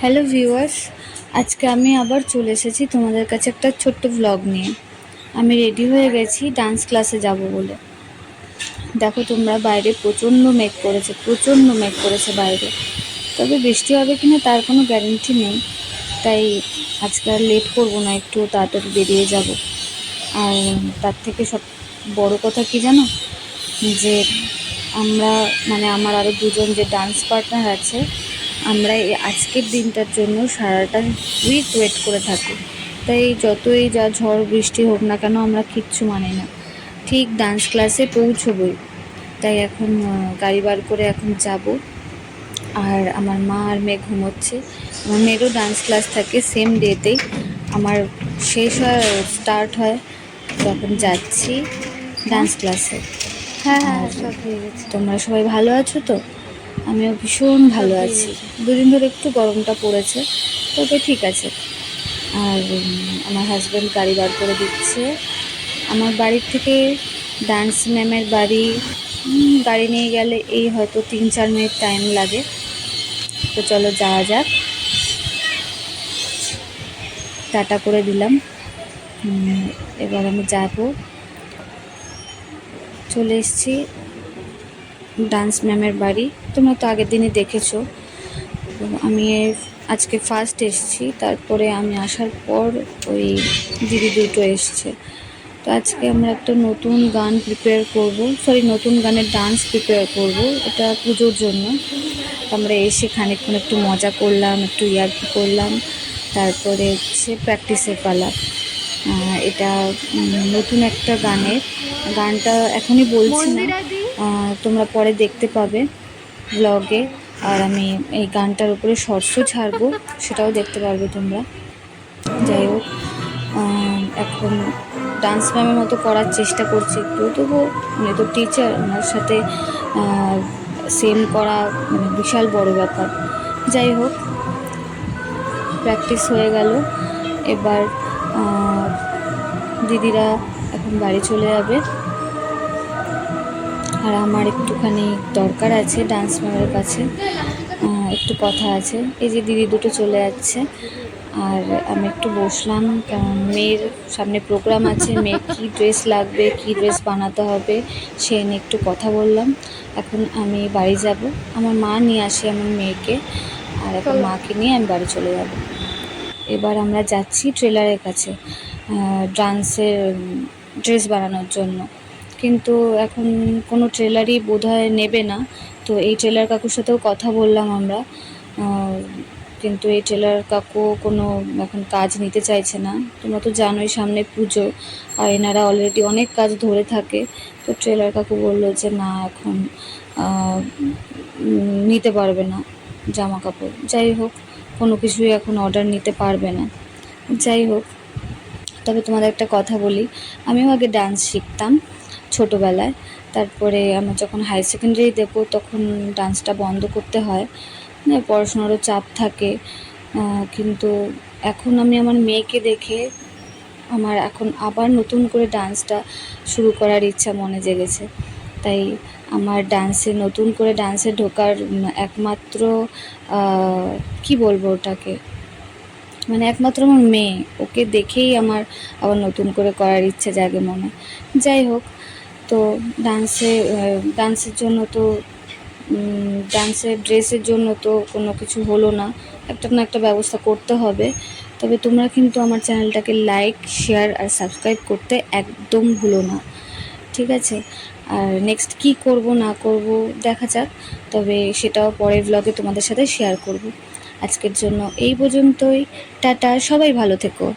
Hello viewers, আজকে আমি আবার চলে এসেছি তোমাদের কাছে একটা ছোট্ট ভ্লগ নিয়ে। আমি রেডি হয়ে গেছি ডান্স ক্লাসে যাব বলে। দেখো তোমরা, বাইরে প্রচণ্ড মেঘ করেছে বাইরে। তবে বৃষ্টি হবে কিনা তার কোনো গ্যারেন্টি নেই, তাই আজকে আর লেট করবো না, একটু তাড়াতাড়ি বেরিয়ে যাব। আর তার থেকে সব বড় কথা কি জানো, যে আমরা আমার আরও দুজন যে ডান্স পার্টনার আছে, আমরা এই আজকের দিনটার জন্য সারাটা উইক ওয়েট করে থাকি। তাই যতই যা ঝড় বৃষ্টি হোক না কেন, আমরা কিচ্ছু মানি না, ঠিক ডান্স ক্লাসে পৌঁছবই। তাই এখন গাড়ি বার করে এখন যাব। আর আমার মা আর মেয়ে ঘুমোচ্ছে। আমার মেয়েরও ডান্স ক্লাস থাকে সেম ডেতেই, আমার স্টার্ট হয়। তখন যাচ্ছি ডান্স ক্লাসে। আর তোমরা সবাই ভালো আছো তো? আমিও ভীষণ ভালো আছি। দুদিন ধরে একটু গরমটা পড়েছে, তবে ঠিক আছে। আর আমার হাজব্যান্ড গাড়ি বার করে দিচ্ছে। আমার বাড়ির থেকে ডান্স ম্যামের বাড়ি গাড়ি নিয়ে গেলে এই হয়তো 3-4 মিনিট টাইম লাগে। তো চলো যাওয়া যাক। টাটা করে দিলাম। এবার আমি যাব। চলে এসেছি ডান্স ম্যামের বাড়ি। তোমরা তো আগের দিনই দেখেছো। আমি আজকে ফার্স্ট এসেছি, তারপরে আমি আসার পর ওই দিদি দুটো এসছে। তো আজকে আমরা একটা নতুন গান নতুন গানের ডান্স প্রিপেয়ার করব, এটা পুজোর জন্য। আমরা এসে খানিকক্ষণ একটু মজা করলাম, একটু ইয়ার্কি করলাম, তারপরে হচ্ছে প্র্যাকটিসের পালা। এটা নতুন একটা গানটা এখনই বলছি না, তোমরা পরে দেখতে পাবে ব্লগে। আর আমি এই গানটার উপরে শর্টসও ছাড়বো, সেটাও দেখতে পারবে তোমরা। যাই হোক, এখন ডান্স ম্যামের মতো করার চেষ্টা করছি একটু, তবুও উনি তো টিচার, ওনার সাথে সেম করা বিশাল বড় ব্যাপার। যাই হোক, প্র্যাকটিস হয়ে গেল। এবার দিদিরা এখন বাড়ি চলে যাবে। আর আমার একটুখানি দরকার আছে ডান্স ম্যামের কাছে, একটু কথা আছে। এই যে দিদি দুটো চলে যাচ্ছে, আর আমি একটু বসলাম, কারণ মেয়ের সামনে প্রোগ্রাম আছে। মেয়ের কী ড্রেস লাগবে, কী ড্রেস বানাতে হবে, সে নিয়ে একটু কথা বললাম। এখন আমি বাড়ি যাব। আমার মা নিয়ে আসে আমার মেয়েকে, আর এখন মাকে নিয়ে আমি বাড়ি চলে যাব। এবার আমরা যাচ্ছি ট্রেলারের কাছে ডান্সের ড্রেস বানানোর জন্য। কিন্তু এখন কোনো ট্রেলারই বোধহয় নেবে না। তো এই ট্রেলার কাকুর সাথেও কথা বললাম আমরা, কিন্তু এই ট্রেলার কাকু কোনো এখন কাজ নিতে চাইছে না। তোমরা তো জানোই সামনে পুজো, আর এনারা অলরেডি অনেক কাজ ধরে থাকে। তো ট্রেলার কাকু বললো যে না, এখন নিতে পারবে না জামা কাপড়। যাই হোক, কোনো কিছুই এখন অর্ডার নিতে পারবে না। যাই হোক, তবে তোমাদের একটা কথা বলি, আমিও আগে ডান্স শিখতাম ছোটোবেলায়। তারপরে আমার যখন হাই সেকেন্ডারি দেবো, তখন ডান্সটা বন্ধ করতে হয়, পড়াশোনারও চাপ থাকে। কিন্তু এখন আমি আমার মেয়েকে দেখে আমার এখন আবার নতুন করে ডান্সটা শুরু করার ইচ্ছা মনে জেগেছে। তাই আমার নতুন করে ডান্সে ঢোকার একমাত্র কি বলবো ওটাকে, একমাত্র আমার মেয়ে, ওকে দেখেই আমার আবার নতুন করে করার ইচ্ছে জাগে মনে। যাই হোক, তো ডান্সের জন্য তো ডান্সের ড্রেসের জন্য তো কোনো কিছু হলো না, একটা না একটা ব্যবস্থা করতে হবে। তবে তোমরা কিন্তু আমার চ্যানেলটাকে লাইক, শেয়ার আর সাবস্ক্রাইব করতে একদম ভুলো না, ঠিক আছে? আর নেক্সট কি করব না করব দেখা যাক, তবে সেটাও পরের ব্লগে তোমাদের সাথে শেয়ার করব। আজকের জন্য এই পর্যন্তই। টাটা, সবাই ভালো থেকো।